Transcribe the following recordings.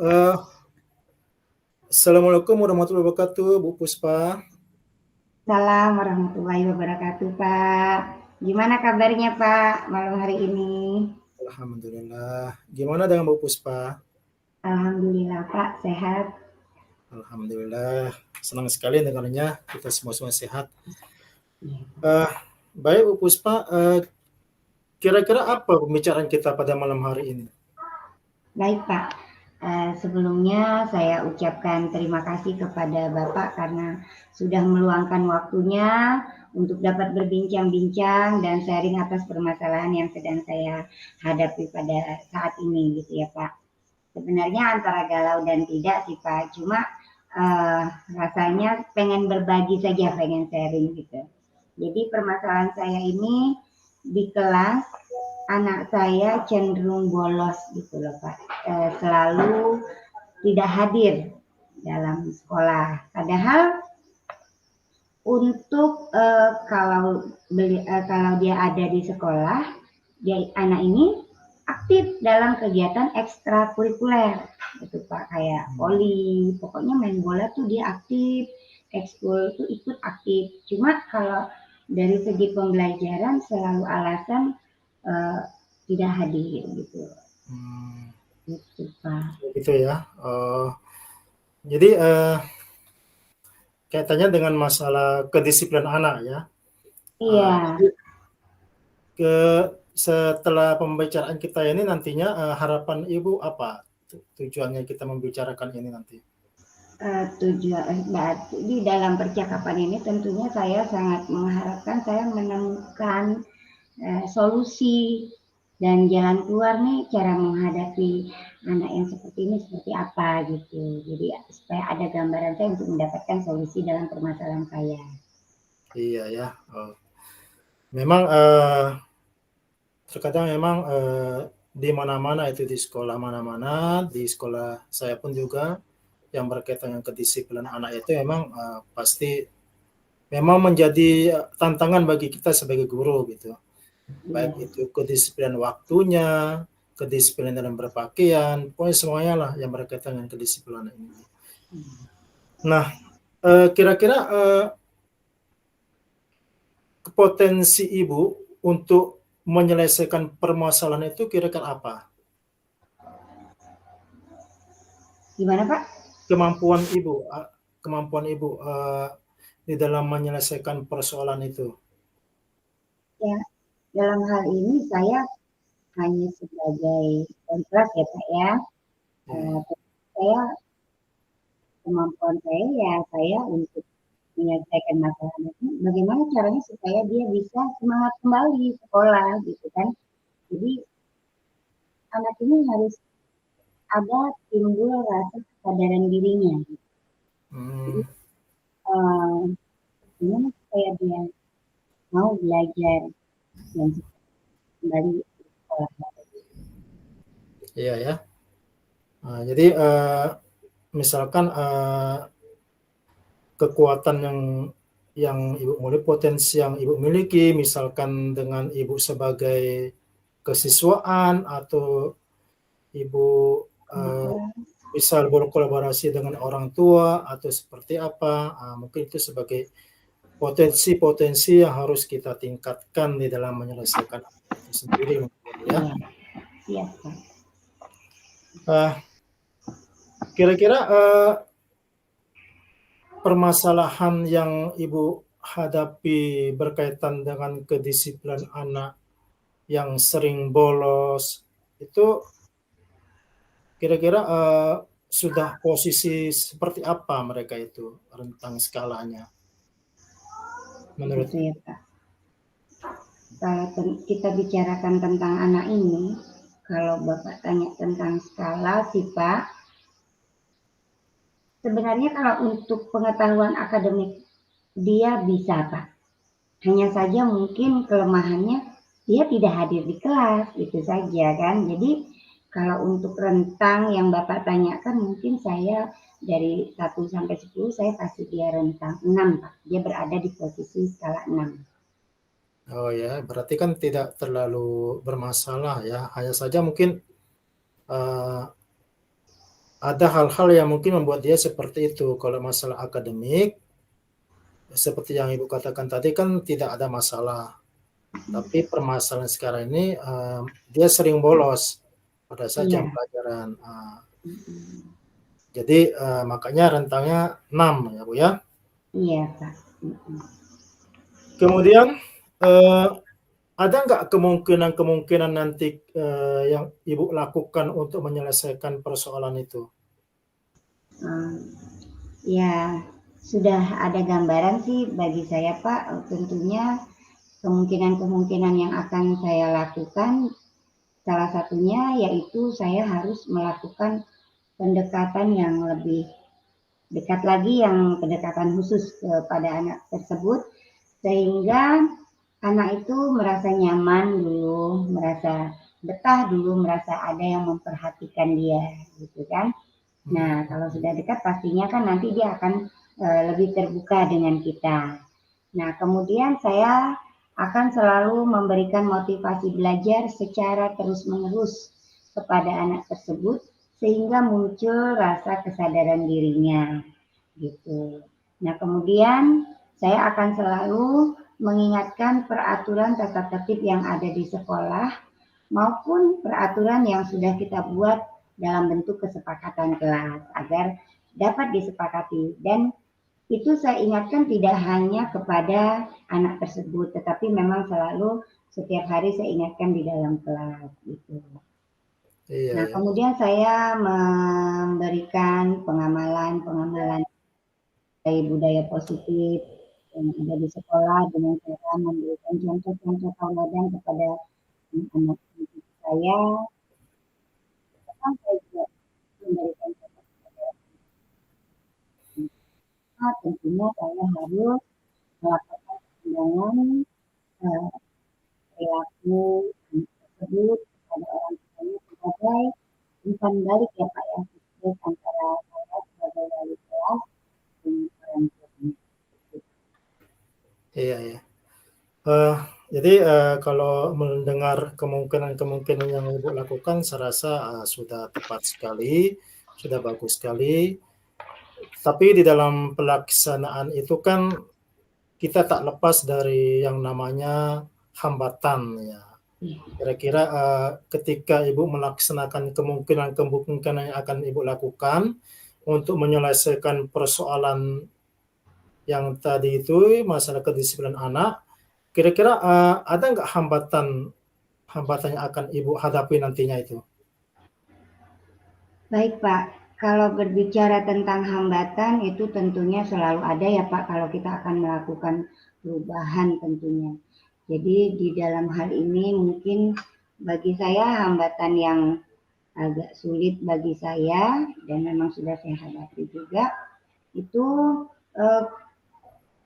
Eh, Assalamualaikum warahmatullahi wabarakatuh, Bu Puspa. Salam warahmatullahi wabarakatuh, Pak. Gimana kabarnya, Pak, malam hari ini? Alhamdulillah. Gimana dengan Bu Puspa? Alhamdulillah, Pak, sehat. Alhamdulillah. Senang sekali dengarnya. Kita semua sehat. Iya. Eh, Baik Bu Puspa. Kira-kira apa pembicaraan kita pada malam hari ini? Baik, Pak. Sebelumnya saya ucapkan terima kasih kepada Bapak karena sudah meluangkan waktunya untuk dapat berbincang-bincang dan sharing atas permasalahan yang sedang saya hadapi pada saat ini, gitu ya, Pak. Sebenarnya antara galau dan tidak sih Pak, cuma uh, rasanya pengen berbagi saja, pengen sharing gitu. Jadi permasalahan saya ini di kelas anak saya cenderung bolos gitu loh Pak, selalu tidak hadir dalam sekolah. Padahal untuk kalau dia ada di sekolah, dia anak ini aktif dalam kegiatan ekstrakurikuler gitu Pak, kayak voli, pokoknya main bola tuh dia aktif, ekskul tuh ikut aktif. Cuma kalau dari segi pembelajaran selalu alasan eh, tidak hadir gitu, Hmm, gitu Pak. Gitu ya. Jadi kaitannya dengan masalah kedisiplinan anak ya. Iya. Jadi ke setelah pembicaraan kita ini nantinya harapan Ibu apa? Tujuannya kita membicarakan ini nanti. Di dalam percakapan ini tentunya saya sangat mengharapkan saya menemukan solusi dan jalan keluar nih cara menghadapi anak yang seperti ini seperti apa gitu. Jadi supaya ada gambaran saya untuk mendapatkan solusi dalam permasalahan saya. Iya ya. Memang terkadang memang di mana-mana itu di sekolah mana-mana, di sekolah saya pun juga yang berkaitan dengan kedisiplinan anak itu memang pasti memang menjadi tantangan bagi kita sebagai guru gitu. Iya, Baik itu kedisiplinan waktunya, kedisiplinan dalam berpakaian, pokoknya semuanya lah yang berkaitan dengan kedisiplinan ini. Nah, kira-kira potensi ibu untuk menyelesaikan permasalahan itu kira-kira apa? gimana Pak? Kemampuan ibu, kemampuan ibu di dalam menyelesaikan persoalan itu. Ya, dalam hal ini saya hanya sebagai kontras ya Pak ya. Ya, Saya kemampuan saya ya saya untuk menyelesaikan masalah itu bagaimana caranya supaya dia bisa semangat kembali sekolah gitu kan. Jadi anak ini harus ada timbul rasa kesadaran dirinya. Jadi hmm, gimana supaya dia mau belajar dan kembali ke sekolah. iya ya. Jadi misalkan kekuatan yang ibu miliki, potensi yang ibu miliki, misalkan dengan ibu sebagai kesiswaan atau ibu eh, bisa berkolaborasi dengan orang tua atau seperti apa, mungkin itu sebagai potensi-potensi yang harus kita tingkatkan di dalam menyelesaikan itu sendiri mungkin ya. Iya, siap Pak. Uh, Kira-kira permasalahan yang Ibu hadapi berkaitan dengan kedisiplinan anak yang sering bolos itu kira-kira sudah posisi seperti apa mereka itu rentang skalanya menurut Gitu ya Pak. Kalau kita bicarakan tentang anak ini, kalau Bapak tanya tentang skala sih Pak, sebenarnya kalau untuk pengetahuan akademik dia bisa Pak. Hanya saja mungkin kelemahannya dia tidak hadir di kelas, itu saja kan. Jadi kalau untuk rentang yang Bapak tanyakan mungkin saya dari 1 sampai 10 saya kasih dia rentang 6 Pak. Dia berada di posisi skala 6. Oh ya, berarti kan tidak terlalu bermasalah ya, hanya saja mungkin uh, ada hal-hal yang mungkin membuat dia seperti itu. Kalau masalah akademik, seperti yang Ibu katakan tadi kan tidak ada masalah. Tapi permasalahan sekarang ini dia sering bolos pada saat jam Iya. pelajaran. Jadi makanya rentangnya 6 ya Bu ya. Iya Pak. Kemudian ada nggak kemungkinan nanti yang Ibu lakukan untuk menyelesaikan persoalan itu? Ya, sudah ada gambaran sih bagi saya Pak, tentunya kemungkinan-kemungkinan yang akan saya lakukan, salah satunya yaitu saya harus melakukan pendekatan yang lebih dekat lagi, yang pendekatan khusus kepada anak tersebut, sehingga anak itu merasa nyaman dulu, merasa betah dulu, merasa ada yang memperhatikan dia, gitu kan. Nah, kalau sudah dekat pastinya kan nanti dia akan lebih terbuka dengan kita. Nah, kemudian saya akan selalu memberikan motivasi belajar secara terus-menerus kepada anak tersebut sehingga muncul rasa kesadaran dirinya gitu. Nah, kemudian saya akan selalu mengingatkan peraturan tata tertib yang ada di sekolah maupun peraturan yang sudah kita buat dalam bentuk kesepakatan kelas agar dapat disepakati. Dan itu saya ingatkan tidak hanya kepada anak tersebut, tetapi memang selalu setiap hari saya ingatkan di dalam kelas gitu. Iya, Nah, ya. kemudian saya memberikan pengamalan dari budaya positif yang ada di sekolah dengan cara memberikan contoh-contoh tauladan kepada anak didik saya. Kan saya juga memberikan contoh kepada anak, tentunya saya harus melakukan pertimbangan perilaku anak tersebut kepada orang tuanya sebagai umpan balik ya Pak ya, antara saya sebagai wali kelas dengan orang tuanya. Iya, ya. Jadi kalau mendengar kemungkinan-kemungkinan yang Ibu lakukan, saya rasa sudah tepat sekali, sudah bagus sekali. Tapi di dalam pelaksanaan itu kan kita tak lepas dari yang namanya hambatan ya. Kira-kira ketika Ibu melaksanakan kemungkinan-kemungkinan yang akan Ibu lakukan untuk menyelesaikan persoalan yang tadi itu, masalah kedisiplinan anak, kira-kira ada nggak hambatan yang akan Ibu hadapi nantinya itu? Baik Pak, kalau berbicara tentang hambatan itu tentunya selalu ada ya Pak kalau kita akan melakukan perubahan tentunya. Jadi di dalam hal ini mungkin bagi saya hambatan yang agak sulit bagi saya dan memang sudah saya hadapi juga itu eh,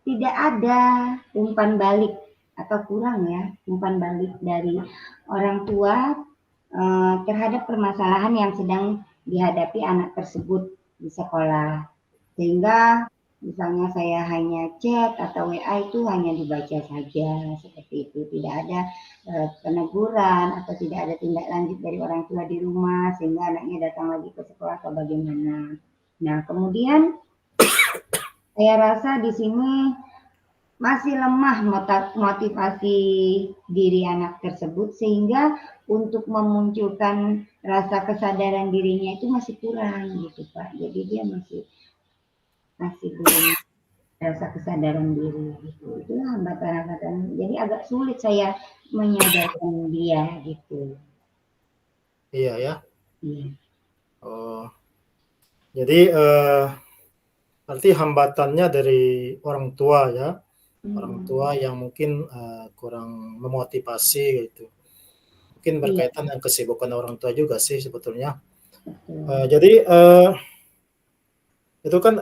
tidak ada umpan balik atau kurang ya umpan balik dari orang tua terhadap permasalahan yang sedang dihadapi anak tersebut di sekolah. Sehingga misalnya saya hanya chat atau WA itu hanya dibaca saja seperti itu. Tidak ada peneguran atau tidak ada tindak lanjut dari orang tua di rumah sehingga anaknya datang lagi ke sekolah atau bagaimana. Nah, kemudian saya rasa di sini masih lemah motivasi diri anak tersebut sehingga untuk memunculkan rasa kesadaran dirinya itu masih kurang gitu Pak. Jadi dia masih belum rasa kesadaran diri gitu. Itu hambatan-hambatan. Jadi agak sulit saya menyadarkan dia gitu. Iya ya. Iya. Oh, jadi berarti hambatannya dari orang tua ya, orang tua yang mungkin kurang memotivasi gitu. Mungkin Iya, berkaitan dengan kesibukan orang tua juga sih sebetulnya. betul. Jadi itu kan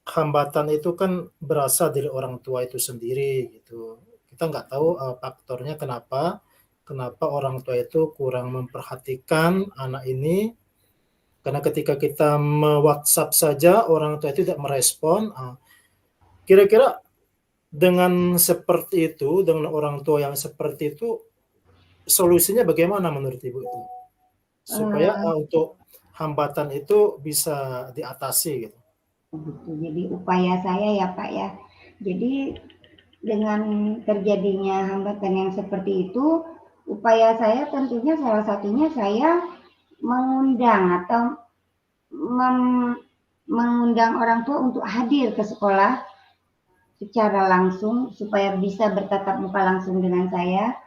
hambatan itu kan berasal dari orang tua itu sendiri gitu. Kita nggak tahu faktornya kenapa orang tua itu kurang memperhatikan anak ini. Karena ketika kita me-WhatsApp saja orang tua itu tidak merespon. Kira-kira dengan seperti itu, dengan orang tua yang seperti itu, solusinya bagaimana menurut Ibu itu? Supaya untuk hambatan itu bisa diatasi gitu. Begitu. Jadi upaya saya ya Pak ya. Jadi dengan terjadinya hambatan yang seperti itu, upaya saya tentunya salah satunya saya mengundang atau mengundang orang tua untuk hadir ke sekolah secara langsung supaya bisa bertatap muka langsung dengan saya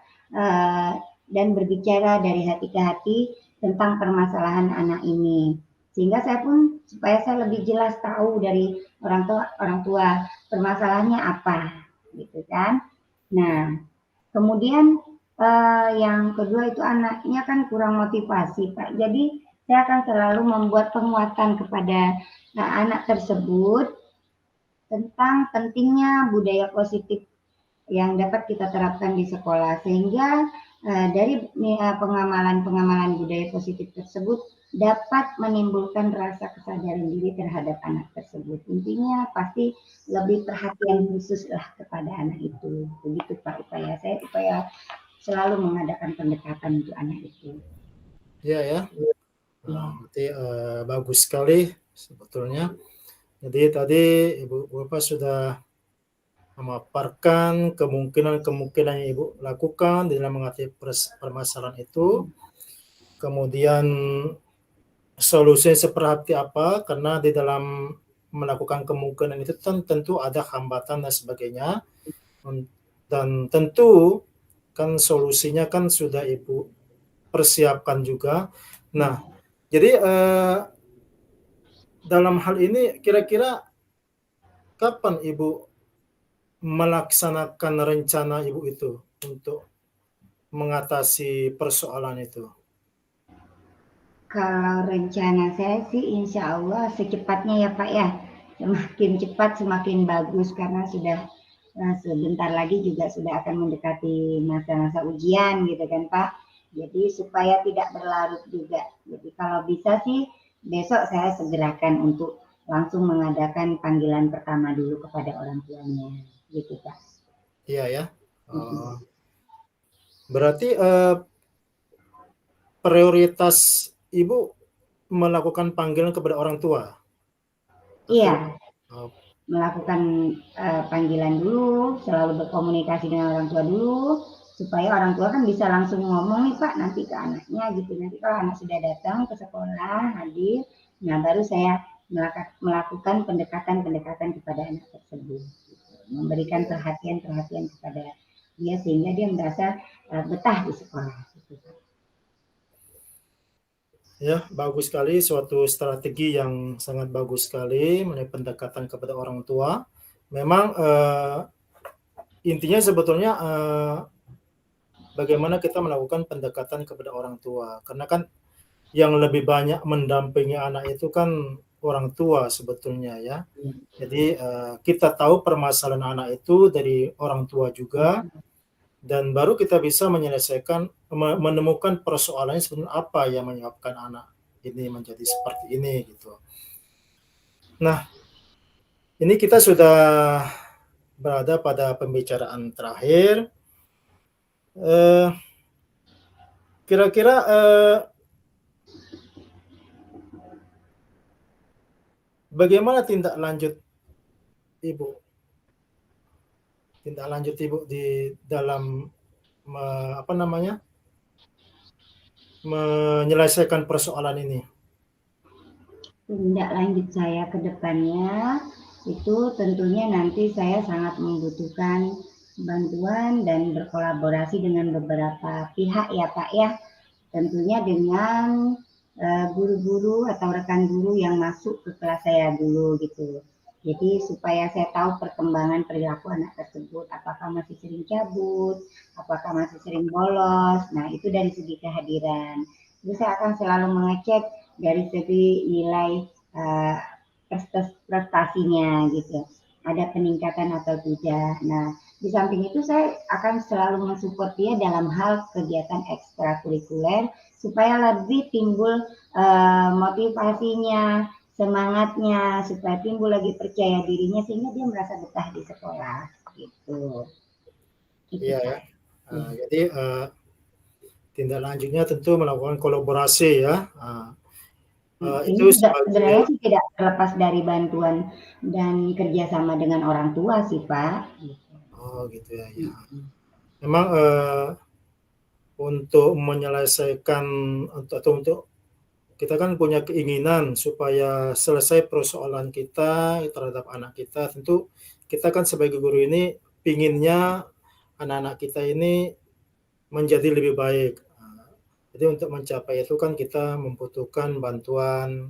dan berbicara dari hati ke hati tentang permasalahan anak ini. Sehingga saya pun supaya saya lebih jelas tahu dari orang tua permasalahannya apa, gitu kan. Nah, kemudian yang kedua itu anaknya kan kurang motivasi, Pak. Jadi saya akan selalu membuat penguatan kepada anak tersebut tentang pentingnya budaya positif yang dapat kita terapkan di sekolah sehingga dari pengamalan-pengamalan budaya positif tersebut dapat menimbulkan rasa kesadaran diri terhadap anak tersebut. Intinya pasti lebih perhatian khusus lah kepada anak itu. Begitu Pak upaya saya, upaya selalu mengadakan pendekatan untuk anak itu. Iya ya. Berarti bagus sekali sebetulnya. Jadi tadi Ibu Bapak sudah memaparkan kemungkinan-kemungkinan yang Ibu lakukan di dalam mengatasi permasalahan itu. Kemudian solusinya seperti apa, karena di dalam melakukan kemungkinan itu tentu ada hambatan dan sebagainya. Dan tentu kan solusinya kan sudah Ibu persiapkan juga. Nah, jadi dalam hal ini kira-kira kapan Ibu melaksanakan rencana Ibu itu untuk mengatasi persoalan itu? Kalau rencana saya sih insya Allah secepatnya ya Pak ya. Semakin cepat semakin bagus karena sudah sebentar lagi juga sudah akan mendekati masa-masa ujian gitu kan Pak. Jadi supaya tidak berlarut juga. Jadi kalau bisa sih besok saya segerakan untuk langsung mengadakan panggilan pertama dulu kepada orang tuanya gitu Pak. Iya ya. Berarti prioritas Ibu melakukan panggilan kepada orang tua? Iya, melakukan panggilan dulu, selalu berkomunikasi dengan orang tua dulu, supaya orang tua kan bisa langsung ngomong nih Pak nanti ke anaknya gitu. Nanti kalau anak sudah datang ke sekolah, hadir, nah baru saya melakukan pendekatan-pendekatan kepada anak tersebut. Gitu. Memberikan perhatian-perhatian kepada dia sehingga dia merasa betah di sekolah. Gitu. Ya, bagus sekali, suatu strategi yang sangat bagus sekali mengenai pendekatan kepada orang tua. Memang intinya sebetulnya bagaimana kita melakukan pendekatan kepada orang tua. Karena kan yang lebih banyak mendampingi anak itu kan orang tua sebetulnya ya. Jadi kita tahu permasalahan anak itu dari orang tua juga, dan baru kita bisa menyelesaikan, menemukan persoalannya sebenarnya apa yang menyebabkan anak ini menjadi seperti ini gitu. Nah, ini kita sudah berada pada pembicaraan terakhir. Kira-kira bagaimana tindak lanjut Ibu? Tindak lanjut Ibu di dalam menyelesaikan persoalan ini? Tindak lanjut saya ke depannya itu tentunya nanti saya sangat membutuhkan bantuan dan berkolaborasi dengan beberapa pihak ya Pak ya. Tentunya dengan guru-guru atau rekan guru yang masuk ke kelas saya dulu gitu. Jadi supaya saya tahu perkembangan perilaku anak tersebut, apakah masih sering cabut, apakah masih sering bolos. Nah itu dari segi kehadiran. Jadi saya akan selalu mengecek dari segi nilai prestasinya gitu. Ada peningkatan atau tidak. Nah di samping itu saya akan selalu mensupport dia dalam hal kegiatan ekstrakurikuler supaya lebih timbul motivasinya, semangatnya, supaya timbul lagi percaya dirinya sehingga dia merasa betah di sekolah gitu. Iya ya. Jadi tindak lanjutnya tentu melakukan kolaborasi ya. Ini itu juga sebenarnya sebagai sih tidak terlepas dari bantuan dan kerjasama dengan orang tua sih, Pak. gitu ya, ya. Memang untuk menyelesaikan atau untuk kita kan punya keinginan supaya selesai persoalan kita terhadap anak kita. Tentu kita kan sebagai guru ini pinginnya anak-anak kita ini menjadi lebih baik. Jadi untuk mencapai itu kan kita membutuhkan bantuan,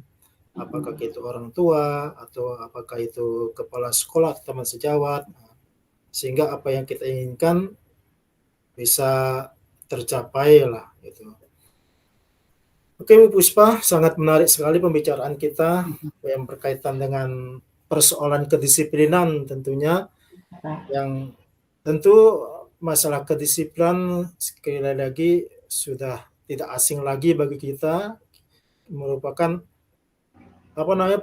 apakah itu orang tua atau apakah itu kepala sekolah atau teman sejawat, sehingga apa yang kita inginkan bisa tercapai lah gitu. Oke Bu Puspa, sangat menarik sekali pembicaraan kita yang berkaitan dengan persoalan kedisiplinan tentunya, Pak. yang tentu masalah kedisiplinan sekali lagi sudah tidak asing lagi bagi kita, merupakan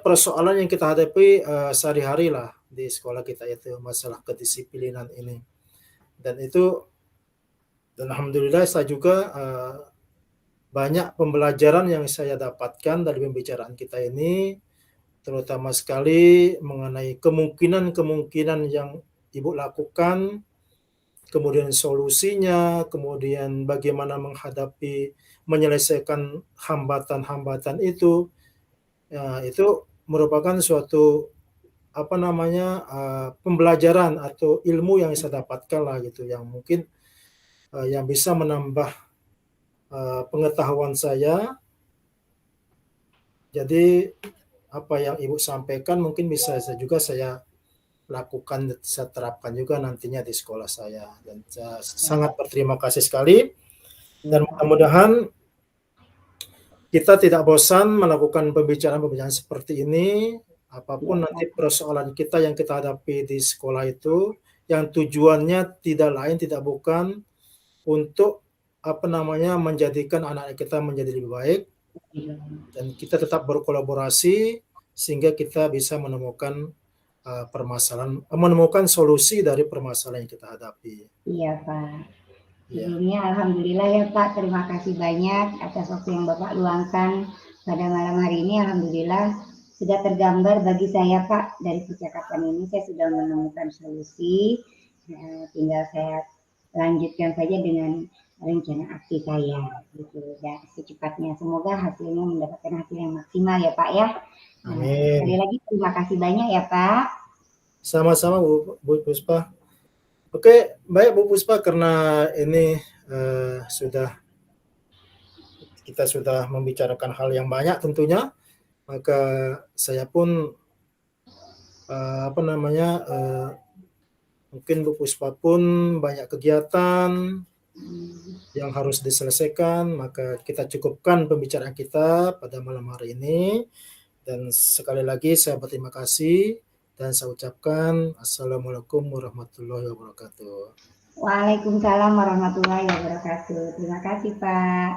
persoalan yang kita hadapi sehari-hari lah di sekolah kita, itu masalah kedisiplinan ini. Dan itu, dan alhamdulillah saya juga banyak pembelajaran yang saya dapatkan dari pembicaraan kita ini, terutama sekali mengenai kemungkinan-kemungkinan yang Ibu lakukan, kemudian solusinya, kemudian bagaimana menyelesaikan hambatan-hambatan itu. Ya, itu merupakan suatu pembelajaran atau ilmu yang saya dapatkan lah gitu, yang mungkin yang bisa menambah pengetahuan saya. Jadi apa yang Ibu sampaikan mungkin bisa saya lakukan, saya terapkan juga nantinya di sekolah saya. Dan saya sangat berterima kasih sekali, dan mudah-mudahan kita tidak bosan melakukan pembicaraan-pembicaraan seperti ini. Apapun nanti persoalan kita yang kita hadapi di sekolah itu, yang tujuannya tidak bukan untuk menjadikan anak kita menjadi lebih baik, dan kita tetap berkolaborasi sehingga kita bisa menemukan menemukan solusi dari permasalahan yang kita hadapi. Iya, Pak. Ya. Sebelumnya alhamdulillah ya Pak, terima kasih banyak atas waktu yang Bapak luangkan pada malam hari ini. Alhamdulillah sudah tergambar bagi saya Pak, dari percakapan ini saya sudah menemukan solusi. Tinggal saya lanjutkan saja dengan rencana aksi saya gitu ya, secepatnya. Semoga hasilnya mendapatkan hasil yang maksimal ya Pak ya. Amin. Sekali lagi terima kasih banyak ya Pak. Sama-sama Bu Puspa. Oke, baik Bu Puspa, karena ini kita sudah membicarakan hal yang banyak tentunya, maka saya pun mungkin Bu Puspa pun banyak kegiatan yang harus diselesaikan, maka kita cukupkan pembicaraan kita pada malam hari ini. Dan sekali lagi saya berterima kasih dan saya ucapkan Assalamualaikum warahmatullahi wabarakatuh. Waalaikumsalam warahmatullahi wabarakatuh. Terima kasih Pak.